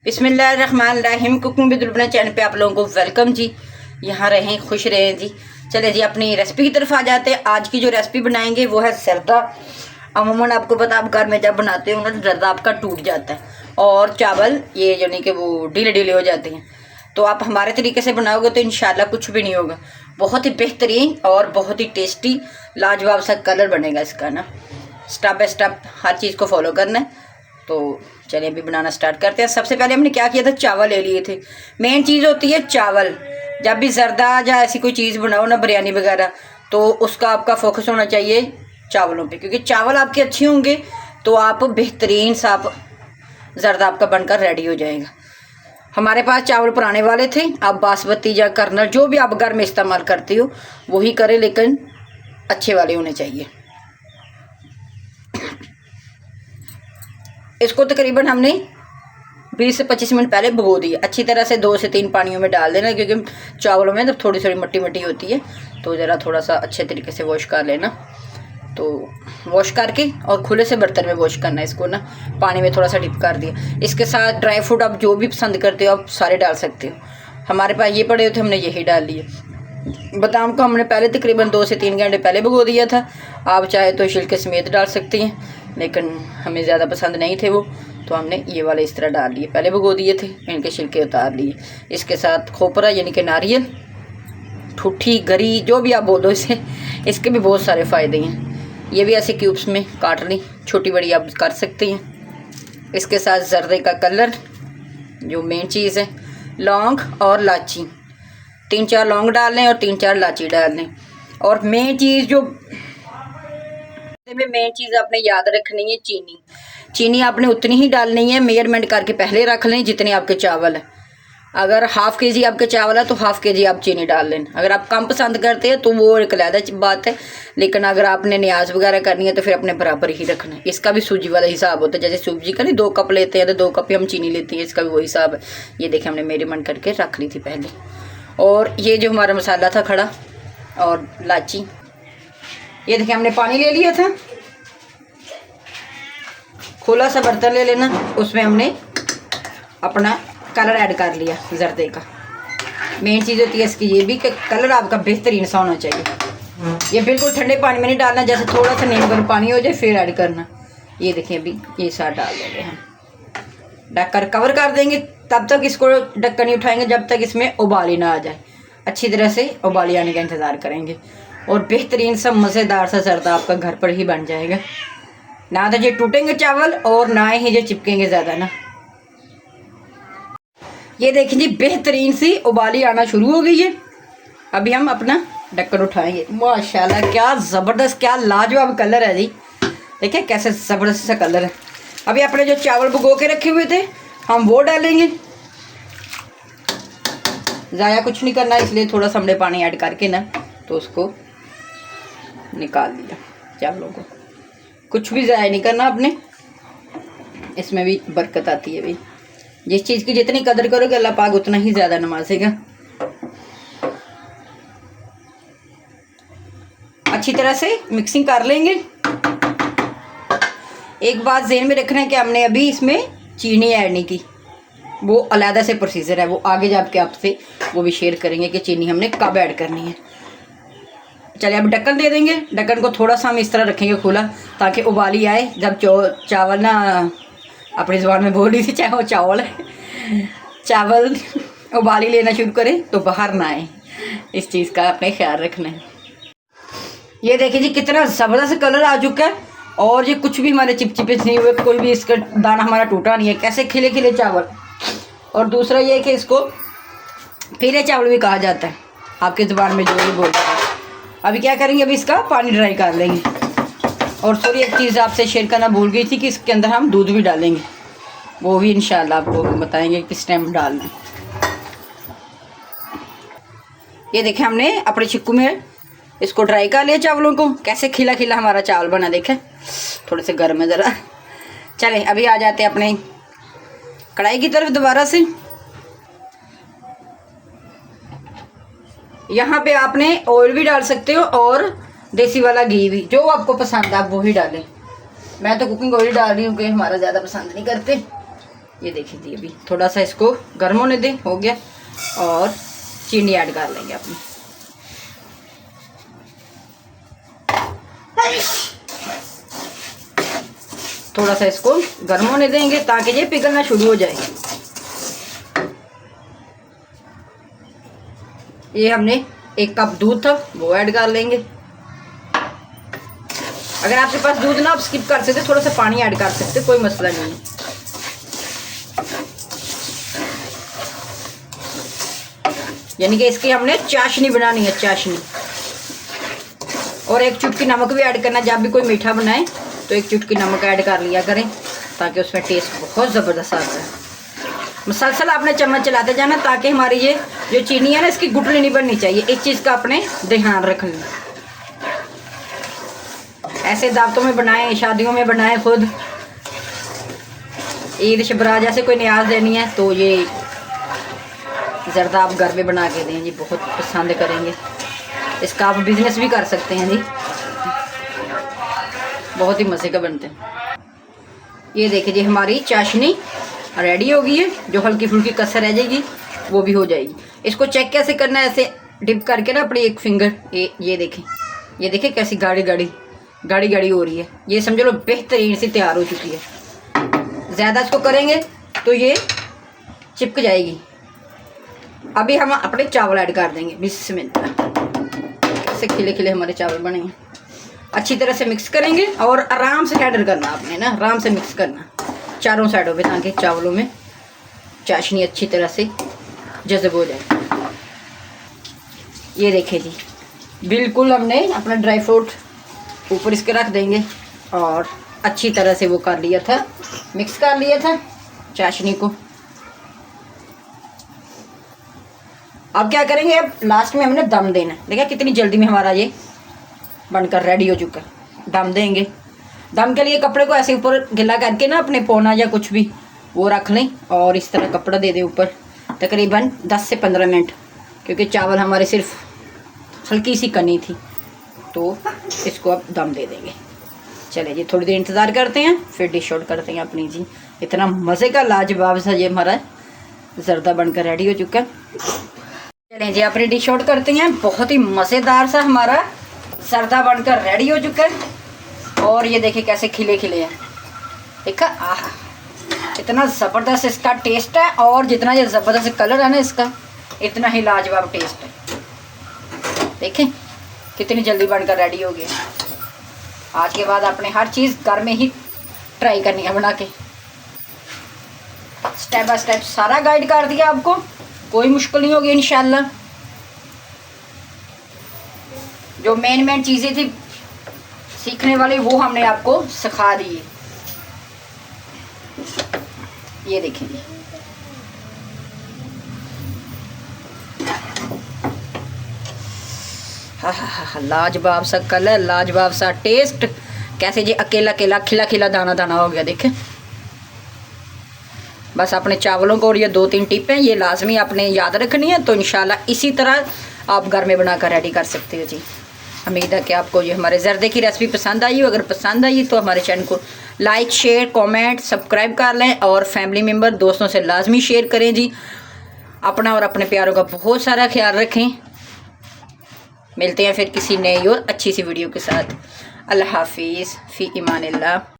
बिस्मिल्लाहिर्रहमानिर्रहीम। Cooking with रुबना channel पे आप लोगों को वेलकम जी। यहाँ रहें, खुश रहें जी। चले जी अपनी रेसिपी की तरफ आ जाते हैं। आज की जो रेसिपी बनाएंगे वो है जर्दा। अमूमन आपको पता, आप घर में जब बनाते हो ना तो जर्दा आपका टूट जाता है और चावल ये यानी कि वो ढीले ढीले हो जाते हैं। तो आप हमारे तरीके से बनाओगे तो इंशाल्लाह कुछ भी नहीं होगा। बहुत ही बेहतरीन और बहुत ही टेस्टी लाजवाब सा कलर बनेगा इसका ना। स्टेप बाय स्टेप हर चीज़ को फॉलो करना है। तो चलिए अभी बनाना स्टार्ट करते हैं। सबसे पहले हमने क्या किया था, चावल ले लिए थे। मेन चीज़ होती है चावल। जब भी जर्दा या ऐसी कोई चीज़ बनाओ ना, बिरयानी वगैरह, तो उसका आपका फोकस होना चाहिए चावलों पे, क्योंकि चावल आपके अच्छे होंगे तो आप बेहतरीन सा जर्दा आपका बनकर रेडी हो जाएगा। हमारे पास चावल पुराने वाले थे, आप बासमती या कर्नल जो भी आप घर में इस्तेमाल करते हो वही करें, लेकिन अच्छे वाले होने चाहिए। इसको तकरीबन हमने 20 से 25 मिनट पहले भिगो दिया। अच्छी तरह से 2 से 3 पानियों में डाल देना, क्योंकि चावलों में जब थोड़ी थोड़ी मट्टी मट्टी होती है तो ज़रा थोड़ा सा अच्छे तरीके से वॉश कर लेना। तो वॉश करके और खुले से बर्तन में वॉश करना इसको ना, पानी में थोड़ा सा डिप कर दिया। इसके साथ ड्राई फ्रूट आप जो भी पसंद करते हो आप सारे डाल सकते हो। हमारे पास ये पड़े हुए थे, हमने यही डाल लिए। बादाम को हमने पहले तकरीबन 2 से 3 घंटे पहले भिगो दिया था। आप चाहे तो छिलके समेत डाल सकते हैं, लेकिन हमें ज़्यादा पसंद नहीं थे वो, तो हमने ये वाले इस तरह डाल लिए। पहले भिगो दिए थे, इनके छिलके उतार लिए। इसके साथ खोपरा यानी कि नारियल, ठुठी, गरी, जो भी आप बोलो इसे, इसके भी बहुत सारे फ़ायदे हैं। ये भी ऐसे क्यूब्स में काट ली, छोटी बड़ी आप कर सकते हैं। इसके साथ जर्दे का कलर जो मेन चीज़ है, लौंग और लाची, 3-4 लौंग डाल लें और 3-4 लाची डाल लें। और मेन चीज़ जो मेन चीज़ आपने याद रखनी है, चीनी। चीनी आपने उतनी ही डालनी है, मेजरमेंट करके पहले रख लें जितने आपके चावल है। अगर हाफ़ केजी आपके चावल है तो हाफ़ केजी आप चीनी डाल लें। अगर आप कम पसंद करते हैं तो वो एक अलग बात है, लेकिन अगर आपने न्याज वगैरह करनी है तो फिर अपने बराबर ही रखना है। इसका भी सूजी वाला हिसाब होता है, जैसे सूजी का नहीं 2 कप लेते हैं तो 2 कप ही हम चीनी लेते हैं, इसका भी वही हिसाब है। ये देखिए हमने मेजरमेंट करके रख ली थी पहले। और ये जो हमारा मसाला था खड़ा और लाची, ये देखिए हमने पानी ले लिया था। खुला सा बर्तन ले लेना, उसमें हमने अपना कलर ऐड कर लिया जर्दे का। मेन चीज़ होती है इसकी ये भी कि कलर आपका बेहतरीन सा होना चाहिए। ये बिल्कुल ठंडे पानी में नहीं डालना, जैसे थोड़ा सा नींबू गर्म पानी हो जाए फिर ऐड करना। ये देखिए अभी ये साथ डाल देंगे हम, ढककर कवर कर देंगे। तब तक इसको ढक्कन नहीं उठाएंगे जब तक इसमें उबाली ना आ जाए। अच्छी तरह से उबाली आने का इंतज़ार करेंगे और बेहतरीन सा मज़ेदार सा जर्दा आपका घर पर ही बन जाएगा। ना तो ये टूटेंगे चावल और ना ही ये चिपकेंगे ज़्यादा ना। ये देखिए जी बेहतरीन सी उबाली आना शुरू हो गई है। अभी हम अपना ढक्कन उठाएंगे। माशाल्लाह क्या ज़बरदस्त, क्या लाजवाब कलर है जी। देखिए कैसे ज़बरदस्त सा कलर है। अभी अपने जो चावल भिगो के रखे हुए थे हम वो डालेंगे। ज़ाया कुछ नहीं करना, इसलिए थोड़ा सा हमने पानी ऐड करके ना तो उसको निकाल दिया। चावलों को कुछ भी ज़ाया नहीं करना आपने, इसमें भी बरकत आती है। भाई जिस चीज़ की जितनी कदर करोगे अल्लाह पाक उतना ही ज़्यादा नवाजेगा। अच्छी तरह से मिक्सिंग कर लेंगे। एक बात ज़हन में रखना है कि हमने अभी इसमें चीनी ऐड नहीं की, वो अलहदा से प्रोसीजर है, वो आगे जाके आपसे वो भी शेयर करेंगे कि चीनी हमने कब ऐड करनी है। चलिए अब ढक्कन दे देंगे। ढक्कन को थोड़ा सा हम इस तरह रखेंगे खुला, ताकि उबाली आए। जब चावल ना, अपनी ज़ुबान में बोल रही थी, चाहे वो चावल है, चावल उबाली लेना शुरू करें तो बाहर ना आए। इस चीज़ का अपने ख्याल रखना है। ये देखिए जी कितना ज़बरदस्त कलर आ चुका है और ये कुछ भी हमारे चिपचिपे नहीं हुए, कोई भी इसका दाना हमारा टूटा नहीं है। कैसे खिले खिले चावल। और दूसरा ये है कि इसको पीले चावल भी कहा जाता है, आपकी ज़ुबान में जो भी बोलते हैं। अभी क्या करेंगे, अभी इसका पानी ड्राई कर लेंगे। और सॉरी एक चीज़ आपसे शेयर करना भूल गई थी कि इसके अंदर हम दूध भी डालेंगे, वो भी इंशाल्लाह आपको बताएंगे किस टाइम डालना है। ये देखें हमने अपने छिक्कू में इसको ड्राई कर लिया चावलों को। कैसे खिला खिला हमारा चावल बना, देखें थोड़े से गर्म है ज़रा। चलें अभी आ जाते हैं अपने कढ़ाई की तरफ दोबारा से। यहाँ पे आपने ऑयल भी डाल सकते हो और देसी वाला घी भी, जो आपको पसंद है आप वो ही डालें। मैं तो कुकिंग ऑयल डाल रही हूँ कि हमारा ज़्यादा पसंद नहीं करते। ये देखिए जी, अभी थोड़ा सा इसको गर्म होने दें, हो गया। और चीनी ऐड कर लेंगे अपनी। थोड़ा सा इसको गर्म होने देंगे ताकि ये पिघलना शुरू हो जाए। ये हमने 1 कप दूध था वो ऐड कर लेंगे। अगर आपके पास दूध ना, आप स्किप कर सकते, थोड़ा सा पानी ऐड कर सकते, कोई मसला नहीं है। यानी कि इसकी हमने चाशनी बनानी है, चाशनी। और 1 चुटकी नमक भी ऐड करना। जब भी कोई मीठा बनाए तो 1 चुटकी नमक ऐड कर लिया करें, ताकि उसमें टेस्ट बहुत ज़बरदस्त आता है। मुसलसल आपने चम्मच चलाते जाना, ताकि हमारी ये जो चीनी है ना, इसकी गुठली नहीं बननी चाहिए। इस चीज़ का अपने ध्यान रख लें। ऐसे दावतों में बनाएं, शादियों में बनाएं, खुद ईद शबरा जैसे कोई न्याज देनी है तो ये ज़रदा आप घर में बना के दें जी, बहुत पसंद करेंगे। इसका आप बिज़नेस भी कर सकते हैं जी, बहुत ही मज़े का बनते हैं। ये देखिए जी, हमारी चाशनी रेडी हो गई है। जो हल्की फुल्की कसर रह जाएगी वो भी हो जाएगी। इसको चेक कैसे करना है, ऐसे डिप करके ना अपनी 1 फिंगर, ये देखें कैसी गाढ़ी गाढ़ी हो रही है। ये समझ लो बेहतरीन सी तैयार हो चुकी है। ज़्यादा इसको करेंगे तो ये चिपक जाएगी। अभी हम अपने चावल ऐड कर देंगे। बिस्मिल्लाह, ऐसे खिले खिले हमारे चावल बनेंगे। अच्छी तरह से मिक्स करेंगे और आराम से हैंडल करना आपने ना, आराम से मिक्स करना चारों साइडों पे, ताकि चावलों में चाशनी अच्छी तरह से जज़ब हो जाए। ये देखिए जी, बिल्कुल हमने अपना ड्राई फ्रूट ऊपर इसके रख देंगे और अच्छी तरह से वो कर लिया था, मिक्स कर लिया था चाशनी को। अब क्या करेंगे, अब लास्ट में हमने दम देना है। देखिए कितनी जल्दी में हमारा ये बनकर रेडी हो चुका है। दम देंगे। दम के लिए कपड़े को ऐसे ऊपर गिला करके ना, अपने पौना या कुछ भी वो रख लें और इस तरह कपड़ा दे दें ऊपर, तकरीबन 10 से 15 मिनट, क्योंकि चावल हमारे सिर्फ हल्की सी कनी थी, तो इसको अब दम दे देंगे। चले जी, थोड़ी देर इंतज़ार करते हैं, फिर डिश आउट करते हैं अपनी जी। इतना मज़े का लाजवाब सा ये हमारा ज़रदा बनकर रेडी हो चुका है। चलें जी, अपनी डिश आउट करते हैं। बहुत ही मज़ेदार सा हमारा ज़रदा बनकर रेडी हो चुका है। और ये देखिए कैसे खिले खिले हैं, देखा, आह इतना ज़बरदस्त इसका टेस्ट है। और जितना ये ज़बरदस्त कलर है ना इसका, इतना ही लाजवाब टेस्ट है। देखें कितनी जल्दी बनकर रेडी हो गया। आज के बाद आपने हर चीज़ घर में ही ट्राई करनी है बना के। स्टेप बाय स्टेप सारा गाइड कर दिया आपको, कोई मुश्किल नहीं होगी इंशाल्लाह। जो मेन चीज़ें थी सीखने वाली, वो हमने आपको सिखा दी है। ये देखिए, हाँ, लाजवाब सा कलर, लाजवाब सा टेस्ट। कैसे जी अकेला अकेला खिला खिला दाना दाना हो गया, देखें। बस अपने चावलों को और ये 2-3 टिप हैं, ये लाजमी आपने याद रखनी है। तो इंशाल्लाह इसी तरह आप घर में बनाकर रेडी कर सकते हो जी। उम्मीद है कि आपको ये हमारे ज़रदे की रेसिपी पसंद आई हो। अगर पसंद आई तो हमारे चैनल को लाइक, शेयर, कमेंट, सब्सक्राइब कर लें और फैमिली मेम्बर, दोस्तों से लाजमी शेयर करें जी। अपना और अपने प्यारों का बहुत सारा ख्याल रखें। मिलते हैं फिर किसी नई और अच्छी सी वीडियो के साथ। अल्लाह हाफिज़, फ़ी ईमानिल्लाह।